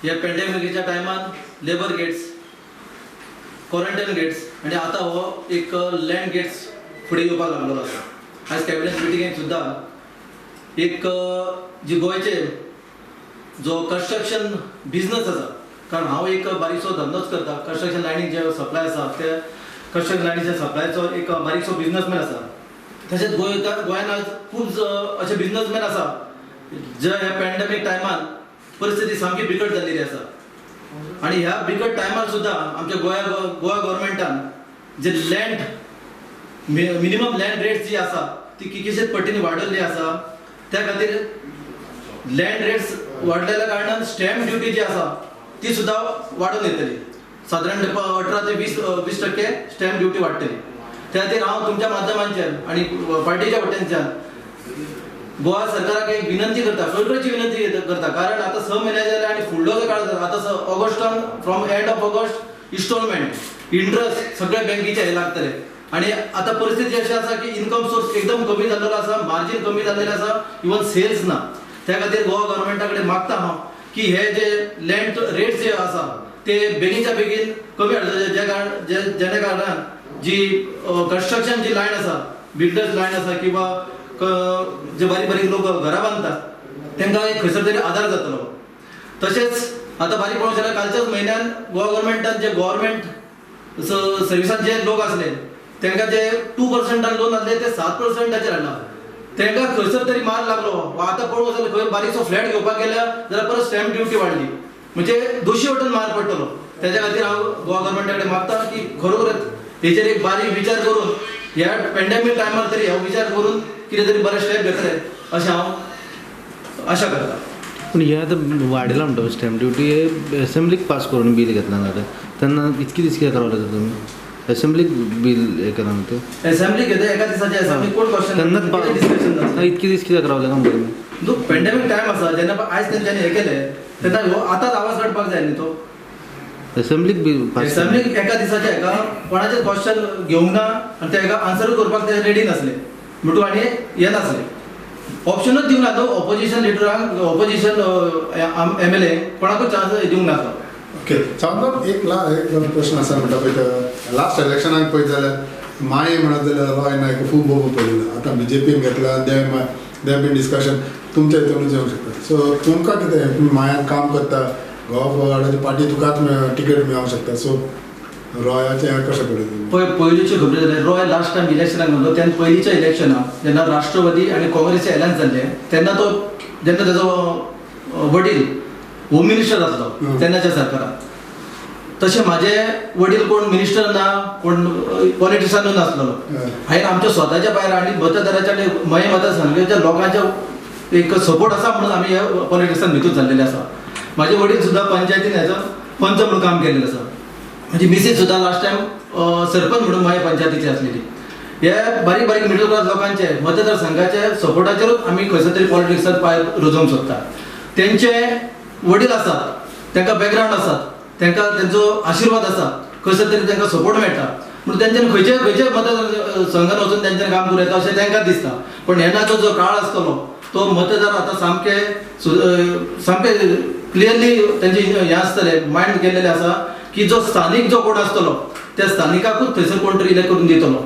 ह्या पॅन्डेमिकेच्या टायमान labour gates, quarantine gates आणि आता हो एक लँड गेट्स फुडें येवपाक लागलेलो आसा। आज कॅबिनेट मिटिंगेक सुद्दां एक जी गोंयचे जो कन्स्ट्रक्शन बिजनस आसा, कारण हांव एक बारीकसो धंदोच करता, कन्स्ट्रक्शन लायनीक जे सप्लाय आसा ते कन्स्ट्रक्शन लायनीच्या सप्लायचो एक बारीकसो बिजनसमॅन आसा। तशेंच गोंयांत आज खूब अशे बिजनसमॅन आसा जे ह्या पॅन्डेमिक टायमान परिस्थिती सामकी बिकट जाल्ली आसा आणि ह्या बिकट टायमार सुद्दां आमच्या गोवा गव्हर्मेंटान जे लँड मिनिमम लँड रेट्स जी आसा ती कितकेशेच पटींनी वाडयल्ली आसा। त्या खातीर लँड रेट्स वाडलेल्या कारणान स्टॅम्प ड्युटी जी आसा ती सुद्दां वाडून येतली, साधारण 18 ते 20% स्टॅम्प ड्युटी वाडटली। त्या खातीर हांव तुमच्या माध्यमांच्यान आणि पार्टीच्या वटेनच्यान गोवा सरकाराक एक विनंती करता, कळकळीची विनंती करता, कारण आता 6 म्हयने जाले आणि फुडलो जो काळ जाता आता ऑगस्टान from end of August installment interest सगळ्या बँकेचे हे लागतले आणि आता परिस्थिती अशी आसा की इन्कम सोर्स एकदम कमी जाल्लो आसा, मार्जिन कमी जाल्लेले आसा, इवन सेल्स ना। त्या खातीर गोवा गव्हर्मेंटा कडेन मागता हांव की हे जे लँड रेट्स जे आसा ते बेगीनच्या बेगीन कमी हाडचे, जेणे कारणान जी कन्स्ट्रक्शन जी लायन आसा, बिल्डर्स लायन आसा किंवा जे बारीक बारीक लोक घरां बांदतात तांकां एक खंयसर तरी आदार जातलो। तशेंच आता बारीक पळोवंक गेल्यार कालच्याच म्हयन्यान गोवा गव्हर्मेंटान जे गव्हर्मेंट सर्विसांत जे लोक आसले तांकां जे 2% लोन आसले ते 7%चेर हाडला। तांकां खंयसर तरी मार लागलो। आता पळोवंक जाल्यार खंय बारीकसो फ्लॅट घेवपाक गेल्यार जाल्यार परत स्टॅम्प ड्युटी वाडली, म्हणजे दोशी वटेन मार पडटलो। त्याच्या खातीर हांव गोवा गव्हर्मेंटा कडेन मागता की खरोखरच हेचेर एक बारीक विचार करून ह्या पॅन्डेमिक टायमार तरी हो विचार करून कितें तरी बरे स्टेप घेतले अशें हांव आशा करता। पूण हे आतां वाडयला म्हणटा स्टॅम्प ड्युटी हे असेंब्लीक पास करून बील घेतला ना तेन्ना इतके दीस कित्याक रावले तुमी? असेंब्लीक बील हे केला न्हू ते असेंब्लीक घेता एका दिसाचे असेंब्ली कोण क्वेश्चन तेन्नाच डिस्कशन जाता। इतके दीस कित्याक रावले ना म्हणटा जो पॅन्डेमिक टायम आसा जेन्ना आयज तेंच्यांनी हे केले तेन्ना हो आतांच आवाज काडपाक जाय न्ही तो। असेंब्लीक बील पास असेंब्लीक एका दिसाचे हेका कोणाचेच क्वेश्चन घेवंक ना आनी तेका आन्सर करपाक ते रेडी नासले म्हणून आनी हे नासले, ऑप्शनूच दिवंक ना तो ऑपोजिशन लिडरांक, ऑपोजिशन MLA कोणाकूच चान्स दिवंक नासलो। ओके, चांगलो एक प्रश्न आसा म्हणटा पळय लास्ट इलेक्शनाक पळयत जाल्यार माये म्हणत जाल्यार रॉय नायक खूब बोबो पडलेलो, आतां BJPन घेतला दे बीन डिस्कशन तुमच्या हितूनच येवंक शकता। सो तुमकां कितें तुमी मायान काम करता, गोवा पार्टी तुकाच टिकेट मेळोंक शकता, सो रॉयाचें कशें पळयता? पयलींची खबर जाल्यार रॉय लास्ट टायम इलेक्शनाक म्हणलो तेन्ना पयलींच्या इलेक्शनाक जेन्ना राष्ट्रवादी आनी काँग्रेसचे एलायन्स जाल्ले तेन्ना तो जेन्ना तेजो वडील होम मिनिस्टर आसलो तेन्नाच्या सरकारात, तशें म्हाजे वडील कोण मिनिस्टर ना कोण पॉलिटिशनूच नासलो। हांवें आमच्या स्वताच्या भायर आनी मतदाराच्या मये मतदारसंघाच्या लोकांच्या एक सपोर्ट आसा म्हणून आमी ह्या पॉलिटिक्सान भितूर जाल्लेले आसा। म्हाजे वडील सुद्दां पंचायतीन हेजो पंच म्हणून काम केल्लें आसा, म्हजी मिसेस सुद्दां लास्ट टायम सरपंच म्हणून मागीर पंचायतीची आसलेली। हे बारीक बारीक मिडल क्लास लोकांचे मतदारसंघाचे सपोर्टाचेरूच आमी खंयसर तरी पॉलिटिक्सांत पांय रुजोवंक सोदता। तेंचे वडील आसात, तांकां बॅकग्रावंड आसात, तांकां तेंचो आशिर्वाद आसा, खंयसर तरी तांकां सपोर्ट मेळटा म्हणून तेंच्यानी खंयचे मतदारसंघान वचून तेंच्यानी काम करूं येता अशें तांकां दिसता। पण येणाचो जो काळ आसतलो तो मतदार आतां सामके क्लियरली तेंचे हें आसतले मायंड केल्लेले आसा की जो स्थानीक जो कोण आसतलो त्या स्थानिकाकूच थंयसर कोण तरी इलेक्ट करून दितलो।